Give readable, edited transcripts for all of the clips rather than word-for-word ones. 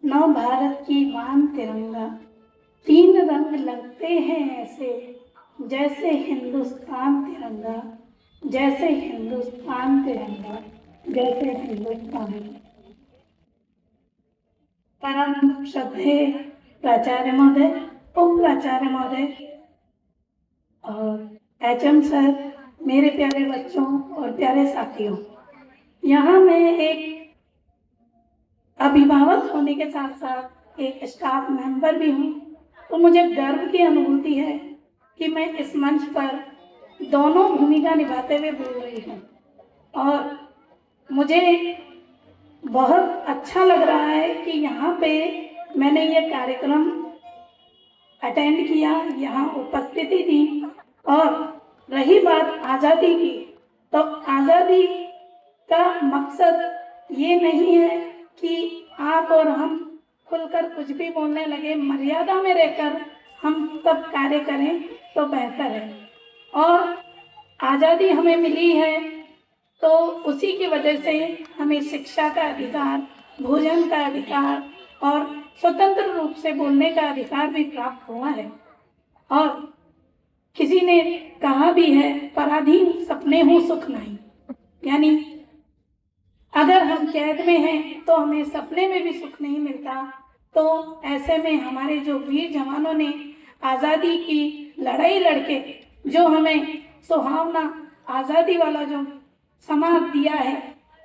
नव भारत की मान तिरंगा, तीन रंग लगते हैं ऐसे जैसे हिंदुस्तान तिरंगा, जैसे हिंदुस्तान तिरंगा, जैसे हिंदुस्तान। परम श्रद्धेय प्राचार्य महोदय, उप प्राचार्य महोदय और एचएम सर, मेरे प्यारे बच्चों और प्यारे साथियों, यहाँ मैं एक अभिभावक होने के साथ साथ एक स्टाफ मेंबर भी हूँ, तो मुझे गर्व की अनुभूति है कि मैं इस मंच पर दोनों भूमिका निभाते हुए बोल रही हूँ और मुझे बहुत अच्छा लग रहा है कि यहाँ पे मैंने ये कार्यक्रम अटेंड किया, यहाँ उपस्थिति दी। और रही बात आज़ादी की, तो आज़ादी का मकसद ये नहीं है कि आप और हम खुलकर कुछ भी बोलने लगे, मर्यादा में रहकर हम सब कार्य करें तो बेहतर है। और आज़ादी हमें मिली है तो उसी की वजह से हमें शिक्षा का अधिकार, भोजन का अधिकार और स्वतंत्र रूप से बोलने का अधिकार भी प्राप्त हुआ है। और किसी ने कहा भी है, पराधीन सपने हो सुख नहीं, यानी अगर हम कैद में हैं तो हमें सपने में भी सुख नहीं मिलता। तो ऐसे में हमारे जो वीर जवानों ने आज़ादी की लड़ाई लड़के जो हमें सुहावना आज़ादी वाला जो समा दिया है,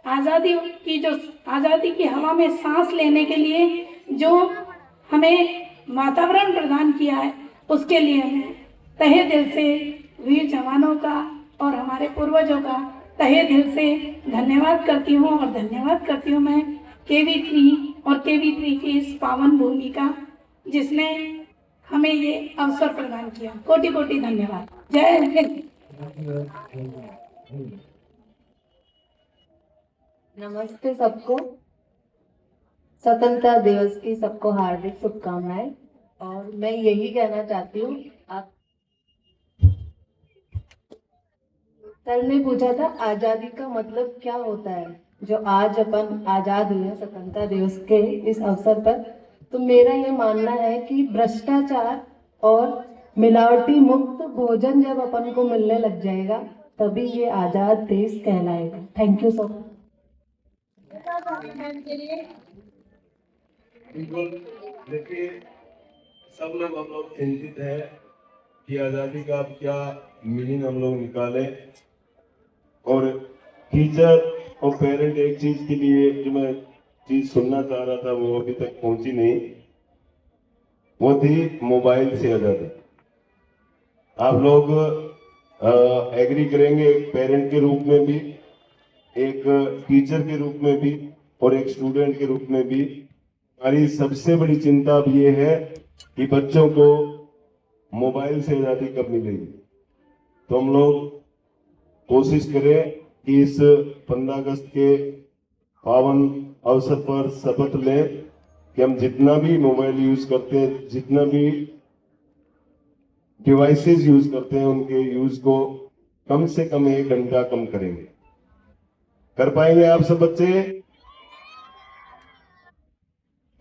आज़ादी की हवा में सांस लेने के लिए जो हमें वातावरण प्रदान किया है, उसके लिए मैं तहे दिल से वीर जवानों का और हमारे पूर्वजों का तहे दिल से धन्यवाद करती हूँ। और धन्यवाद करती हूँ मैं KV3 और KV3 की इस पावन भूमि का, जिसने हमें ये अवसर प्रदान किया। कोटि कोटि धन्यवाद। जय हिंद। नमस्ते सबको। स्वतंत्रता दिवस की सबको हार्दिक शुभकामनाएं। और मैं यही कहना चाहती हूँ, आप सर ने पूछा था आजादी का मतलब क्या होता है, जो आज अपन आजाद हुए स्वतंत्रता दिवस के इस अवसर पर। तो मेरा ये मानना है कि भ्रष्टाचार और मिलावटी मुक्त भोजन जब अपन को मिलने लग जाएगा तभी ये आजाद देश कहलाएगा। Thank you so much. बिल्कुल, देखिए सब लोग हम लोग चिंतित है कि आज़ादी का अब क्या मीनिंग हम लोग निकालें। और टीचर और पेरेंट एक चीज के लिए जो मैं चीज सुनना चाह रहा था वो अभी तक पहुंची नहीं, वो थी मोबाइल से आज़ादी। आप लोग एग्री करेंगे, एक पेरेंट के रूप में भी, एक टीचर के रूप में भी और एक स्टूडेंट के रूप में भी हमारी सबसे बड़ी चिंता अब ये है कि बच्चों को मोबाइल से आज़ादी कब मिलेगी। तो हम लोग कोशिश करें कि इस 15 अगस्त के पावन अवसर पर शपथ लें कि हम जितना भी मोबाइल यूज करते हैं, जितना भी डिवाइसेस यूज करते हैं, उनके यूज को कम से कम 1 घंटा कम करेंगे। कर पाएंगे आप सब बच्चे?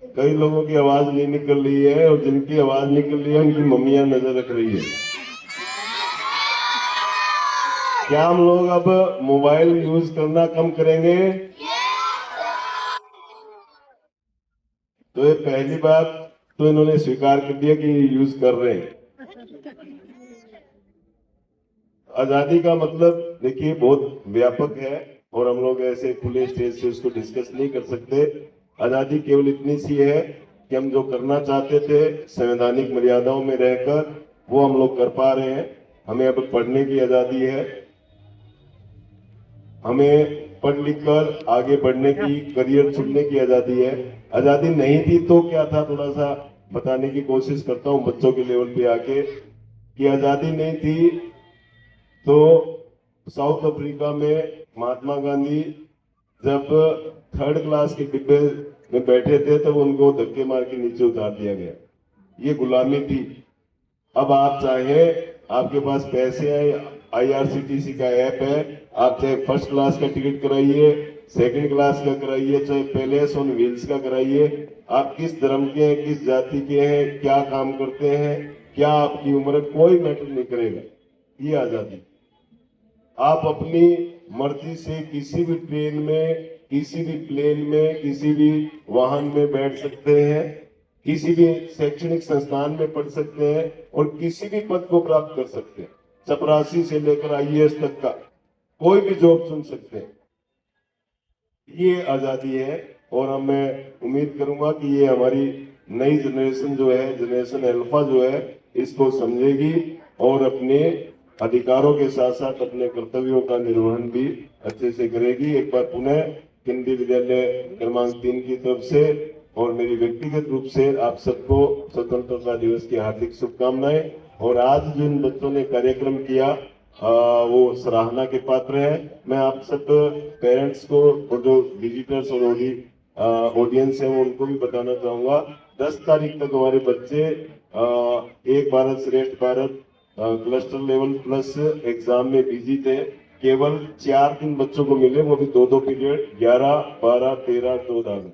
कई लोगों की आवाज नहीं निकल रही है और जिनकी आवाज निकल रही है उनकी मम्मियां नजर रख रही है। क्या हम लोग अब मोबाइल यूज करना कम करेंगे? तो ये पहली बात तो इन्होंने स्वीकार कर दिया कि यूज कर रहे हैं। आजादी का मतलब देखिए बहुत व्यापक है और हम लोग ऐसे खुले स्टेज से उसको डिस्कस नहीं कर सकते। आजादी केवल इतनी सी है कि हम जो करना चाहते थे संवैधानिक मर्यादाओं में रहकर वो हम लोग कर पा रहे हैं। हमें अब पढ़ने की आजादी है, हमें पढ़ लिख कर आगे बढ़ने की, करियर चुनने की आजादी है। आजादी नहीं थी तो क्या था, थोड़ा सा बताने की कोशिश करता हूं बच्चों के लेवल पे आके कि आजादी नहीं थी तो साउथ अफ्रीका में महात्मा गांधी जब 3rd क्लास के डिब्बे में बैठे थे तब उनको धक्के मार के नीचे उतार दिया गया। ये गुलामी थी। अब आप चाहें, आपके पास पैसे हैं, IRCTC का ऐप है, आप चाहे 1st क्लास का टिकट कराइए, सेकंड क्लास का कराइए, चाहे पैलेस ऑन व्हील्स का कराइए, आप किस धर्म के हैं, किस जाति के हैं, क्या काम करते हैं, क्या आपकी उम्र है, कोई मैटर नहीं करेगा। ये आजादी। आप अपनी मर्जी से किसी भी ट्रेन में, किसी भी प्लेन में, किसी भी वाहन में बैठ सकते हैं, किसी भी शैक्षणिक संस्थान में पढ़ सकते हैं और किसी भी पद को प्राप्त कर सकते हैं। चपरासी से लेकर आईएएस तक का कोई भी जॉब चुन सकते हैं। ये आजादी है और अब मैं उम्मीद करूंगा कि ये हमारी नई जनरेशन जो है, जनरेशन अल्फा जो है, इसको समझेगी और अपने अधिकारों के साथ साथ अपने कर्तव्यों का निर्वहन भी अच्छे से करेगी। एक बार पुनः केंद्रीय विद्यालय क्रमांक 3 की तरफ से और मेरी व्यक्तिगत रूप से आप सबको स्वतंत्रता दिवस की हार्दिक शुभकामनाएं। और आज जो इन बच्चों ने कार्यक्रम किया वो सराहना के पात्र है। मैं आप सब पेरेंट्स को और जो विजिटर्स और ऑडियंस है वो उनको भी बताना चाहूंगा, 10 तारीख तक हमारे बच्चे एक भारत श्रेष्ठ Bharat cluster level plus exam में बिजी थे। केवल 4 दिन बच्चों को मिले, वो भी 2-2 पीरियड, 11, 12, 13, 14 में।